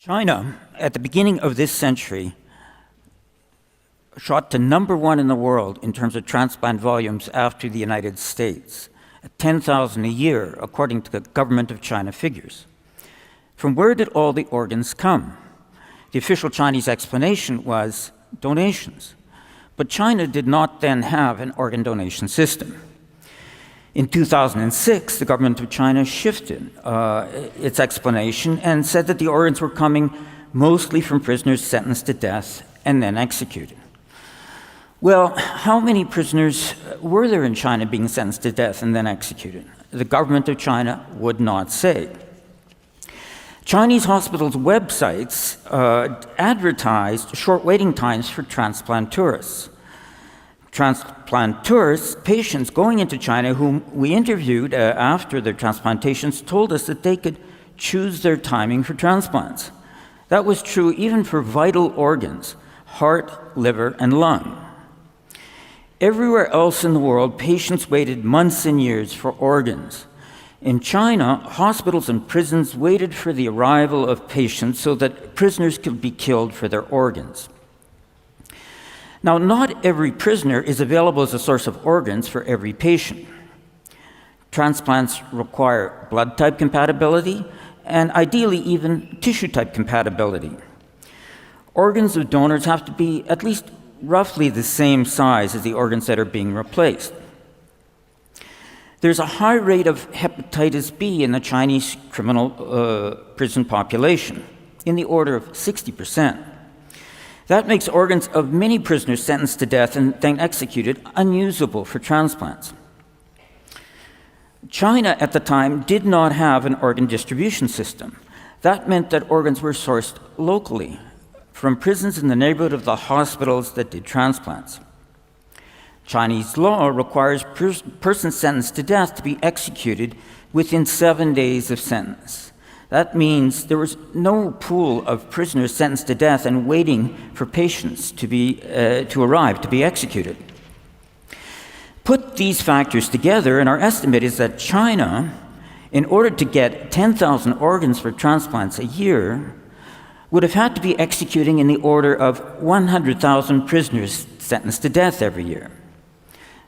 China, at the beginning of this century, shot to #1 in the world in terms of transplant volumes after the United States, at 10,000 a year, according to the government of China figures. From where did all the organs come? The official Chinese explanation was donations. But China did not then have an organ donation system. In 2006, the government of China shifted its explanation and said that the organs were coming mostly from prisoners sentenced to death and then executed. Well, how many prisoners were there in China being sentenced to death and then executed? The government of China would not say. Chinese hospitals' websites advertised short waiting times for transplant tourists. Transplant tourists, patients going into China whom we interviewed after their transplantations, told us that they could choose their timing for transplants. That was true even for vital organs, heart, liver, and lung. Everywhere else in the world, patients waited months and years for organs. In China, hospitals and prisons waited for the arrival of patients so that prisoners could be killed for their organs. Now, not every prisoner is available as a source of organs for every patient. Transplants require blood type compatibility and ideally even tissue type compatibility. Organs of donors have to be at least roughly the same size as the organs that are being replaced. There's a high rate of hepatitis B in the Chinese criminal prison population, in the order of 60%. That makes organs of many prisoners sentenced to death and then executed unusable for transplants. China at the time did not have an organ distribution system. That meant that organs were sourced locally from prisons in the neighborhood of the hospitals that did transplants. Chinese law requires persons sentenced to death to be executed within 7 days of sentence. That means there was no pool of prisoners sentenced to death and waiting for patients to arrive to be executed. Put these factors together, and our estimate is that China, in order to get 10,000 organs for transplants a year, would have had to be executing in the order of 100,000 prisoners sentenced to death every year.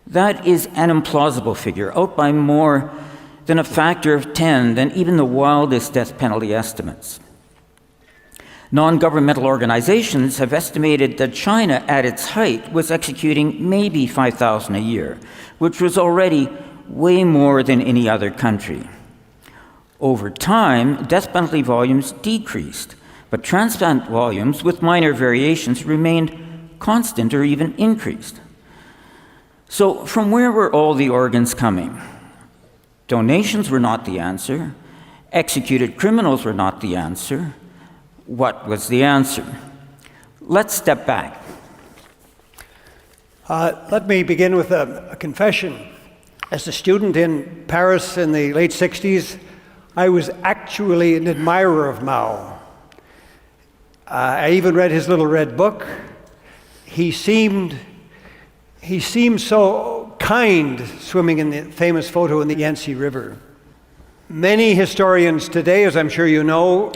That is an implausible figure, out by more than a factor of 10 than even the wildest death penalty estimates. Non-governmental organizations have estimated that China, at its height, was executing maybe 5,000 a year, which was already way more than any other country. Over time, death penalty volumes decreased, but transplant volumes, with minor variations, remained constant or even increased. So from where were all the organs coming? Donations were not the answer. Executed criminals were not the answer. What was the answer? Let's step back. Let me begin with a confession. As a student in Paris in the late 60s, I was actually an admirer of Mao. I even read his little red book. He seemed so kind swimming in the famous photo in the Yangtze River. Many historians today, as I'm sure you know,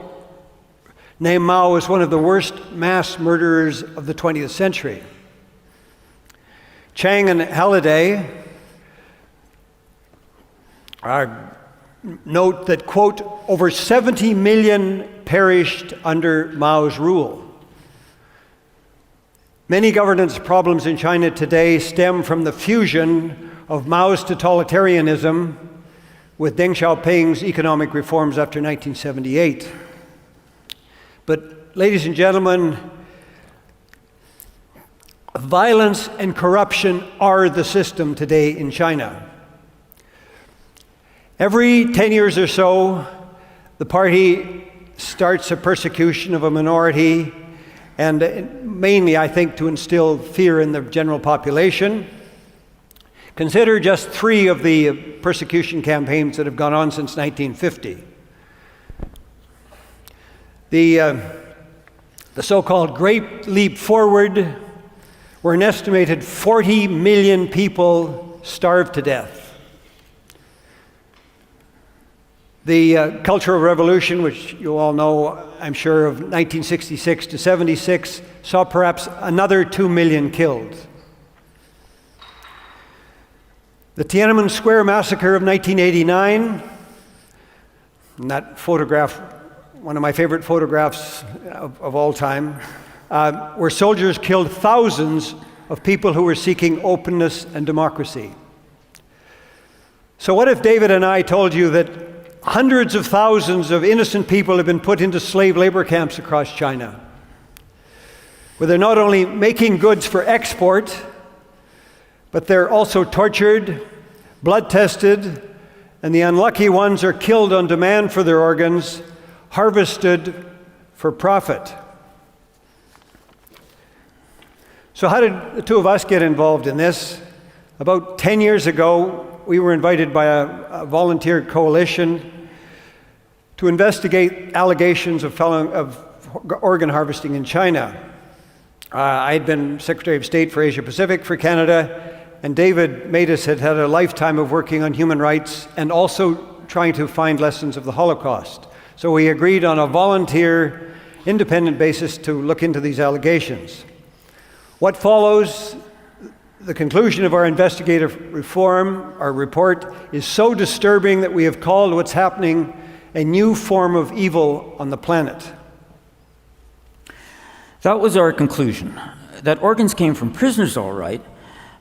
name Mao as one of the worst mass murderers of the 20th century. Chang and Halliday note that, quote, over 70 million perished under Mao's rule. Many governance problems in China today stem from the fusion of Mao's totalitarianism with Deng Xiaoping's economic reforms after 1978. But, ladies and gentlemen, violence and corruption are the system today in China. Every 10 years or so, the party starts a persecution of a minority, and mainly, I think, to instill fear in the general population. Consider just 3 of the persecution campaigns that have gone on since 1950. The so-called Great Leap Forward, where an estimated 40 million people starved to death. The Cultural Revolution, which you all know, I'm sure, of 1966 to 76, saw perhaps another 2 million killed. The Tiananmen Square massacre of 1989, and that photograph, one of my favorite photographs of all time, where soldiers killed thousands of people who were seeking openness and democracy. So what if David and I told you that hundreds of thousands of innocent people have been put into slave labor camps across China, where they're not only making goods for export, but they're also tortured, blood tested, and the unlucky ones are killed on demand for their organs, harvested for profit. So how did the two of us get involved in this? About 10 years ago, we were invited by a volunteer coalition to investigate allegations of organ harvesting in China. I had been Secretary of State for Asia Pacific for Canada, and David Matus had had a lifetime of working on human rights and also trying to find lessons of the Holocaust. So we agreed on a volunteer, independent basis to look into these allegations. What follows, the conclusion of our investigative report, is so disturbing that we have called what's happening a new form of evil on the planet. That was our conclusion, that organs came from prisoners, all right,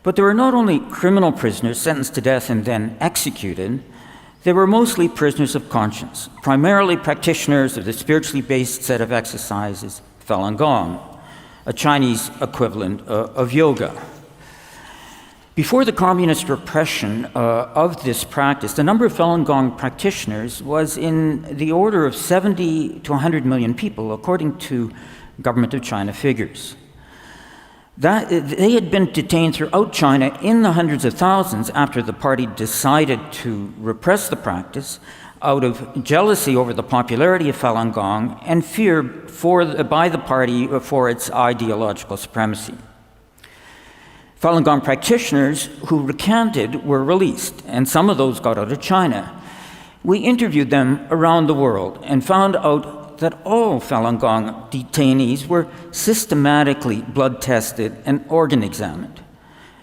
but they were not only criminal prisoners sentenced to death and then executed, they were mostly prisoners of conscience, primarily practitioners of the spiritually based set of exercises, Falun Gong, a Chinese equivalent of yoga. Before the communist repression of this practice, the number of Falun Gong practitioners was in the order of 70 to 100 million people, according to Government of China figures. They had been detained throughout China in the hundreds of thousands after the party decided to repress the practice out of jealousy over the popularity of Falun Gong and fear by the party for its ideological supremacy. Falun Gong practitioners who recanted were released, and some of those got out of China. We interviewed them around the world and found out that all Falun Gong detainees were systematically blood tested and organ examined.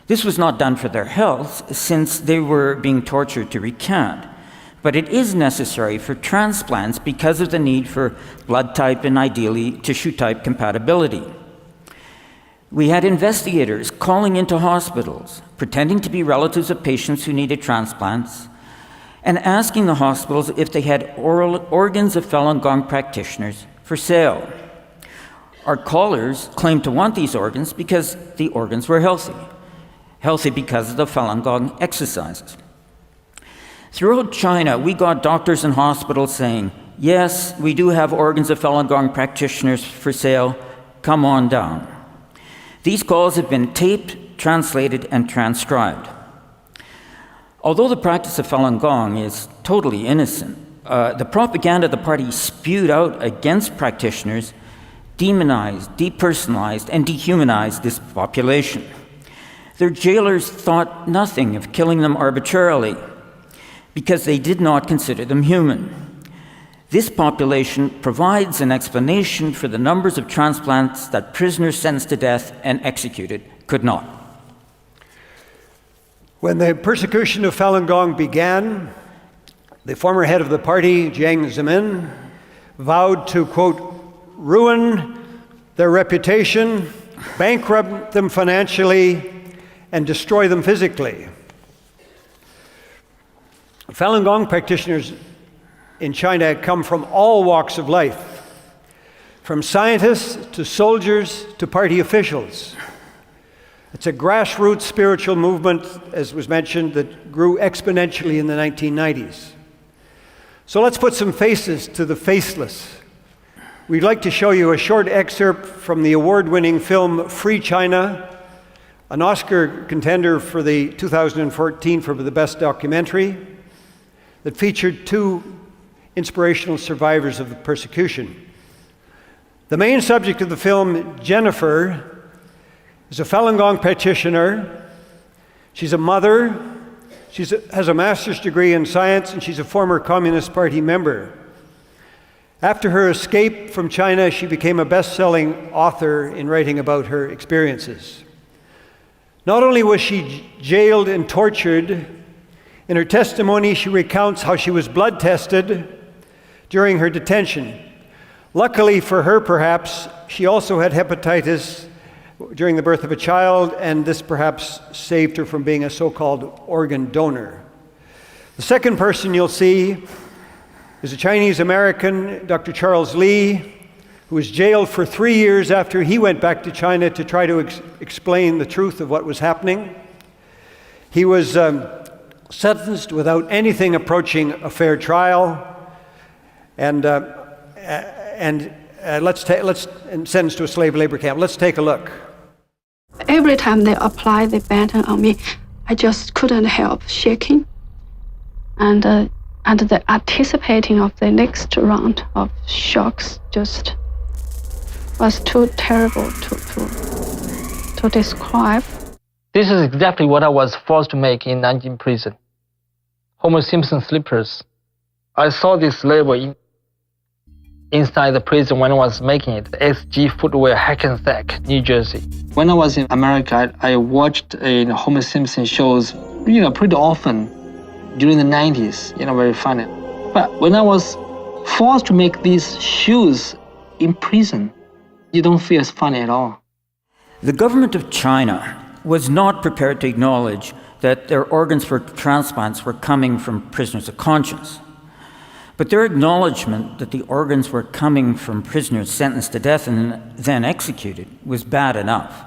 This was not done for their health, since they were being tortured to recant, but it is necessary for transplants because of the need for blood type and ideally tissue type compatibility. We had investigators calling into hospitals, pretending to be relatives of patients who needed transplants, and asking the hospitals if they had organs of Falun Gong practitioners for sale. Our callers claimed to want these organs because the organs were healthy because of the Falun Gong exercises. Throughout China, we got doctors and hospitals saying, yes, we do have organs of Falun Gong practitioners for sale, come on down. These calls have been taped, translated, and transcribed. Although the practice of Falun Gong is totally innocent, the propaganda the party spewed out against practitioners demonized, depersonalized, and dehumanized this population. Their jailers thought nothing of killing them arbitrarily because they did not consider them human. This population provides an explanation for the numbers of transplants that prisoners sentenced to death and executed could not. When the persecution of Falun Gong began, the former head of the party, Jiang Zemin, vowed to, quote, ruin their reputation, bankrupt them financially, and destroy them physically. Falun Gong practitioners in China come from all walks of life, from scientists to soldiers to party officials. It's a grassroots spiritual movement, as was mentioned, that grew exponentially in the 1990s. So let's put some faces to the faceless. We'd like to show you a short excerpt from the award-winning film Free China, an Oscar contender for the 2014 for the best documentary, that featured two inspirational survivors of the persecution. The main subject of the film, Jennifer, is a Falun Gong practitioner. She's a mother, She has a master's degree in science, and she's a former Communist Party member. After her escape from China, she became a best-selling author in writing about her experiences. Not only was she jailed and tortured, in her testimony she recounts how she was blood tested during her detention. Luckily for her, perhaps, she also had hepatitis during the birth of a child, and this perhaps saved her from being a so-called organ donor. The second person you'll see is a Chinese-American, Dr. Charles Lee, who was jailed for 3 years after he went back to China to try to explain the truth of what was happening. He was sentenced without anything approaching a fair trial, and sentenced to a slave labor camp. Let's take a look. Every time they applied the baton on me, I just couldn't help shaking. And the anticipating of the next round of shocks just was too terrible to describe. This is exactly what I was forced to make in Nanjing prison. Homer Simpson slippers. I saw this label inside the prison when I was making it, SG Footwear Hackensack, New Jersey. When I was in America, I watched Homer Simpson shows, pretty often during the 90s, very funny. But when I was forced to make these shoes in prison, you don't feel as funny at all. The government of China was not prepared to acknowledge that their organs for transplants were coming from prisoners of conscience. But their acknowledgement that the organs were coming from prisoners sentenced to death and then executed was bad enough.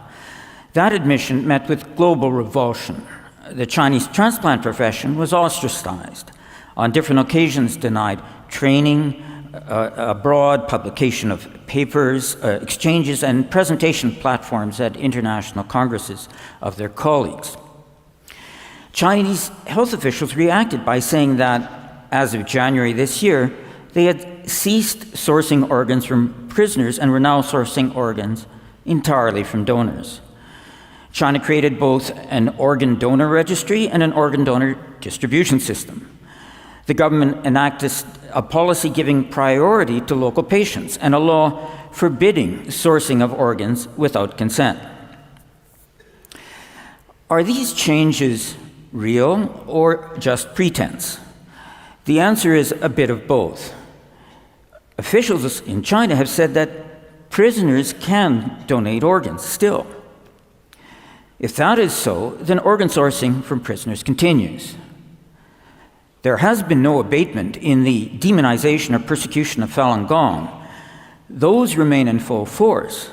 That admission met with global revulsion. The Chinese transplant profession was ostracized, on different occasions denied training, abroad, publication of papers, exchanges, and presentation platforms at international congresses of their colleagues. Chinese health officials reacted by saying that, as of January this year, they had ceased sourcing organs from prisoners and were now sourcing organs entirely from donors. China created both an organ donor registry and an organ donor distribution system. The government enacted a policy giving priority to local patients and a law forbidding sourcing of organs without consent. Are these changes real or just pretense? The answer is a bit of both. Officials in China have said that prisoners can donate organs still. If that is so, then organ sourcing from prisoners continues. There has been no abatement in the demonization or persecution of Falun Gong. Those remain in full force.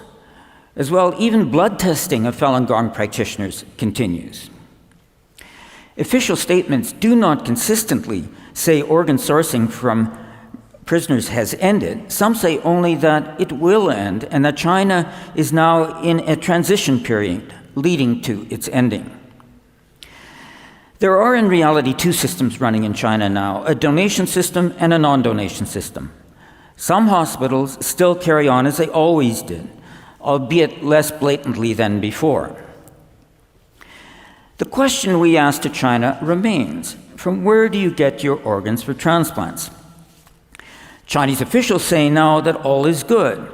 As well, even blood testing of Falun Gong practitioners continues. Official statements do not consistently say organ sourcing from prisoners has ended. Some say only that it will end and that China is now in a transition period leading to its ending. There are in reality two systems running in China now, a donation system and a non-donation system. Some hospitals still carry on as they always did, albeit less blatantly than before. The question we ask to China remains, from where do you get your organs for transplants? Chinese officials say now that all is good,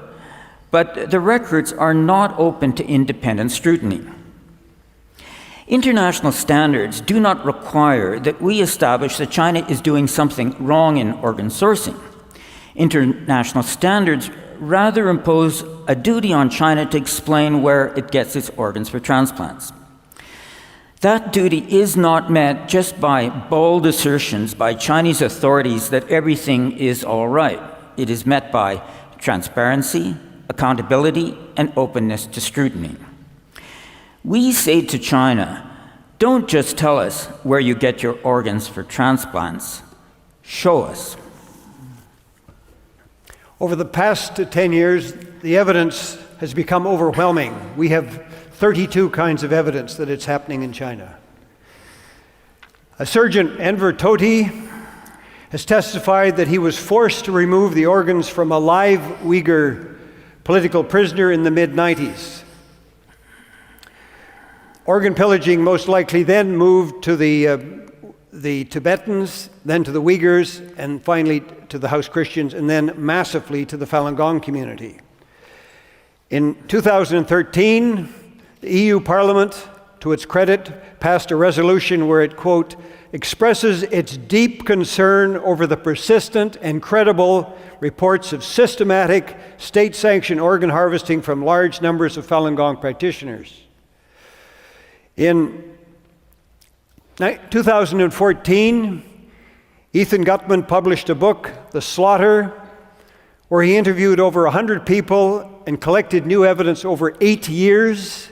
but the records are not open to independent scrutiny. International standards do not require that we establish that China is doing something wrong in organ sourcing. International standards rather impose a duty on China to explain where it gets its organs for transplants. That duty is not met just by bold assertions by Chinese authorities that everything is all right. It is met by transparency, accountability, and openness to scrutiny. We say to China, don't just tell us where you get your organs for transplants, show us. Over the past 10 years, the evidence has become overwhelming. We have 32 kinds of evidence that it's happening in China. A surgeon, Enver Tohti, has testified that he was forced to remove the organs from a live Uyghur political prisoner in the mid-90s. Organ pillaging most likely then moved to the the Tibetans, then to the Uyghurs, and finally to the house Christians, and then massively to the Falun Gong community. In 2013, the EU Parliament, to its credit, passed a resolution where it, quote, expresses its deep concern over the persistent and credible reports of systematic state-sanctioned organ harvesting from large numbers of Falun Gong practitioners. In 2014, Ethan Gutman published a book, The Slaughter, where he interviewed over 100 people and collected new evidence over 8 years.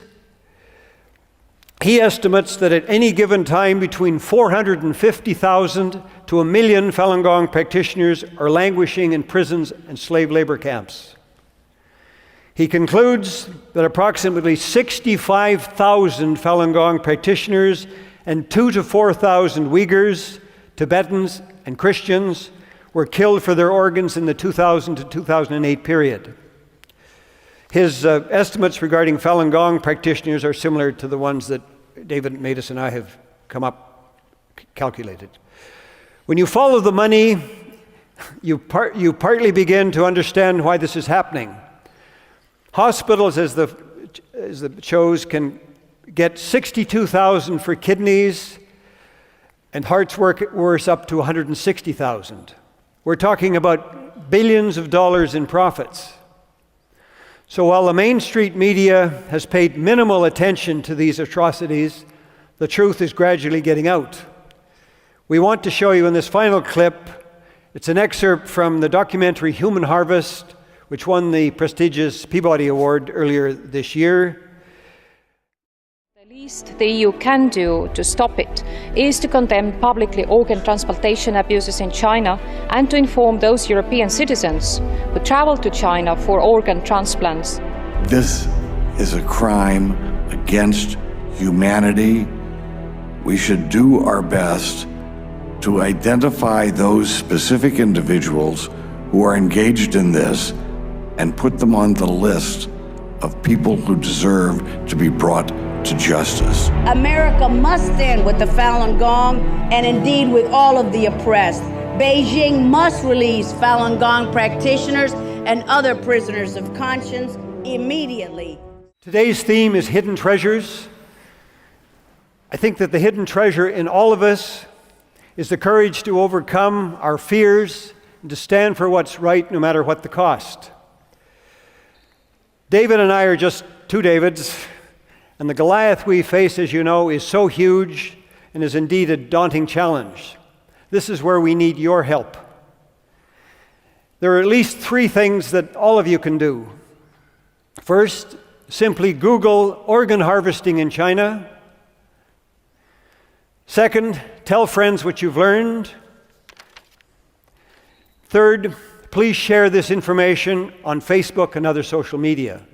He estimates that at any given time between 450,000 to 1 million Falun Gong practitioners are languishing in prisons and slave labor camps. He concludes that approximately 65,000 Falun Gong practitioners and 2,000 to 4,000 Uyghurs, Tibetans, and Christians were killed for their organs in the 2000 to 2008 period. His estimates regarding Falun Gong practitioners are similar to the ones that David Matus and I have calculated. When you follow the money, you partly begin to understand why this is happening. Hospitals, as the shows, can get 62,000 for kidneys, and hearts worse up to 160,000. We're talking about billions of dollars in profits. So while the Main Street media has paid minimal attention to these atrocities, the truth is gradually getting out. We want to show you in this final clip, it's an excerpt from the documentary Human Harvest, which won the prestigious Peabody Award earlier this year. The least the EU can do to stop it is to condemn publicly organ transplantation abuses in China and to inform those European citizens who travel to China for organ transplants. This is a crime against humanity. We should do our best to identify those specific individuals who are engaged in this and put them on the list of people who deserve to be brought to justice. America must stand with the Falun Gong and indeed with all of the oppressed. Beijing must release Falun Gong practitioners and other prisoners of conscience immediately. Today's theme is hidden treasures. I think that the hidden treasure in all of us is the courage to overcome our fears and to stand for what's right no matter what the cost. David and I are just two Davids, and the Goliath we face, as you know, is so huge and is indeed a daunting challenge. This is where we need your help. There are at least 3 things that all of you can do. First, simply Google organ harvesting in China. Second, tell friends what you've learned. Third, please share this information on Facebook and other social media.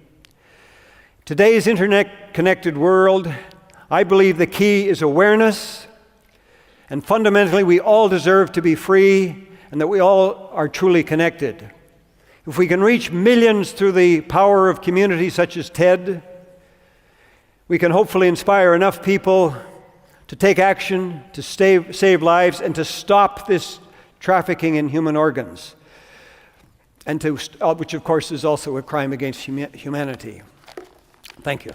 Today's internet-connected world, I believe the key is awareness, and fundamentally we all deserve to be free and that we all are truly connected. If we can reach millions through the power of communities such as TED, we can hopefully inspire enough people to take action, to save lives, and to stop this trafficking in human organs, and which of course is also a crime against humanity. Thank you.